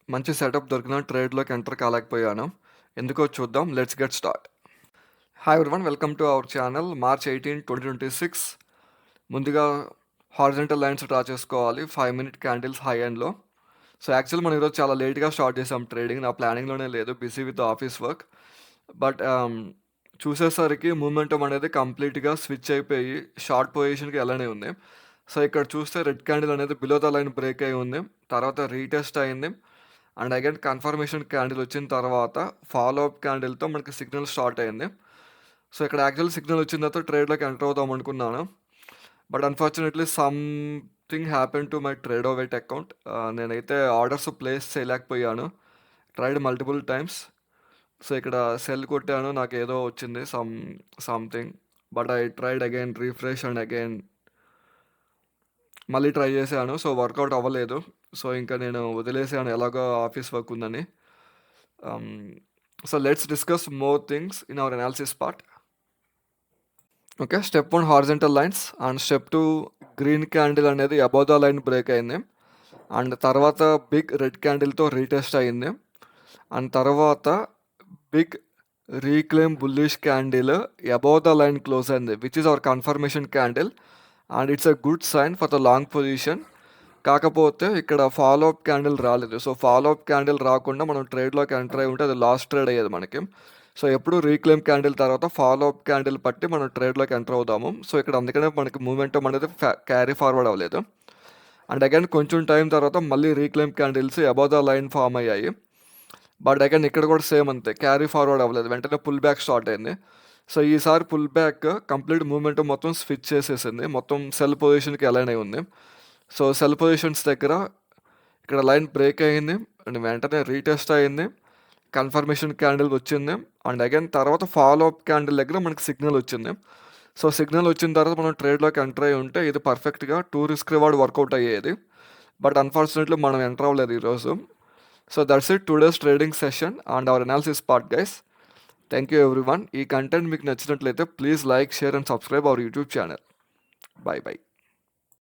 మంచి సెటప్ దొరికిన ట్రేడ్‌లోకి ఎంటర్ కాలేకపోయాను. ఎందుకో చూద్దాం. Let's get start. Hi everyone, welcome to our channel. March 18, 2026. ముందుగా హారిజంటల్ లైన్స్ డ్రా చేసుకోవాలి. 5 మినిట్ క్యాండిల్స్ హై అండ్‌లో. సో, యాక్చువల్లీ మనం ఈరోజు చాలా లేట్‌గా స్టార్ట్ చేసాం ట్రేడింగ్. నా ప్లానింగ్‌లోనే లేదు. Busy with office work. But చూసేసరికి మూమెంటమ్ అనేది కంప్లీట్‌గా స్విచ్ అయిపోయి షార్ట్ పొజిషన్‌కి ఎళ్ళనే ఉంది. సో, ఇక్కడ చూస్తే రెడ్ క్యాండిల్ అనేది బిలో ద లైన్ బ్రేక్ అయ్యి ఉంది. తర్వాత రీటెస్ట్ అయింది. అండ్ అగైన్ కన్ఫర్మేషన్ క్యాండిల్ వచ్చిన తర్వాత ఫాలో అప్ క్యాండిల్‌తో మనకి సిగ్నల్ స్టార్ట్ అయింది. సో, ఇక్కడ యాక్చువల్ సిగ్నల్ వచ్చిన తర్వాత ట్రేడ్‌లోకి ఎంటర్ అవుదాం అనుకున్నాను. But unfortunately something happen to my Tradovate account. నేనైతే ఆర్డర్స్ ప్లేస్ చేయలేకపోయాను. Tried multiple times. సో, ఇక్కడ సెల్ కొట్టాను. నాకేదో వచ్చింది something. But I tried again refresh and again మళ్ళీ ట్రై చేశాను. సో, వర్కౌట్ అవ్వలేదు. సో, ఇంకా నేను వదిలేసాను ఎలాగో ఆఫీస్ వర్క్ ఉందని. So, let's discuss more things in our analysis part. Okay. Step 1 horizontal lines and step 2 green candle అనేది above the line break అయింది. అండ్ తర్వాత బిగ్ రెడ్ క్యాండిల్‌తో రీటెస్ట్ అయింది. అండ్ తర్వాత big reclaim bullish candle above the line close అయింది, which is our confirmation candle. And it's a good sign for the long position. కాకపోతే ఇక్కడ follow up candle రాలేదు. So, follow up candle రాకుండా మనం ట్రేడ్‌లోకి enter అయ్యి ఉంటే అది లాస్ట్ ట్రేడ్ అయ్యేది మనకి. సో, ఎప్పుడు రీక్లెయిమ్ క్యాండిల్ తర్వాత ఫాలో అప్ క్యాండిల్ పట్టి మనం ట్రేడ్‌లోకి ఎంటర్ అవుదాము. సో, ఇక్కడ అందుకనే మనకి మూమెంటమ్ అనేది క్యారీ ఫార్వర్డ్ అవ్వలేదు. అండ్ అగైన్ కొంచెం టైం తర్వాత మళ్ళీ reclaim candles above the line form అయ్యాయి. బట్ అగైన్ ఇక్కడ కూడా సేమ్ అంతే, క్యారీ ఫార్వర్డ్ అవ్వలేదు. వెంటనే పుల్ బ్యాక్ స్టార్ట్ అయింది. సో, ఈసారి పుల్ బ్యాక్ కంప్లీట్ మూమెంటమ్ మొత్తం స్విచ్ చేసేసింది. మొత్తం సెల్ పొజిషన్‌కి అలైన్ అయి ఉంది. సో, సెల్ పొజిషన్స్ దగ్గర ఇక్కడ లైన్ బ్రేక్ అయింది అండ్ వెంటనే రీటెస్ట్ అయింది. కన్ఫర్మేషన్ క్యాండిల్ వచ్చింది. అండ్ అగైన్ తర్వాత ఫాలో అప్ క్యాండిల్ దగ్గర మనకి సిగ్నల్ వచ్చింది. సో, సిగ్నల్ వచ్చిన తర్వాత మనం ట్రేడ్‌లోకి ఎంటర్ అయ్యి ఉంటే ఇది పర్ఫెక్ట్‌గా 2 రిస్క్ రివార్డ్ వర్కౌట్ అయ్యేది. బట్ అన్‌ఫార్చునేట్‌లీ మనం ఎంటర్ అవ్వలేదు ఈరోజు. So, that's it today's trading session and hour analysis part guys. Thank you everyone. ఈ కంటెంట్ మీకు నచ్చినట్లయితే please like, share and subscribe our YouTube channel. By by.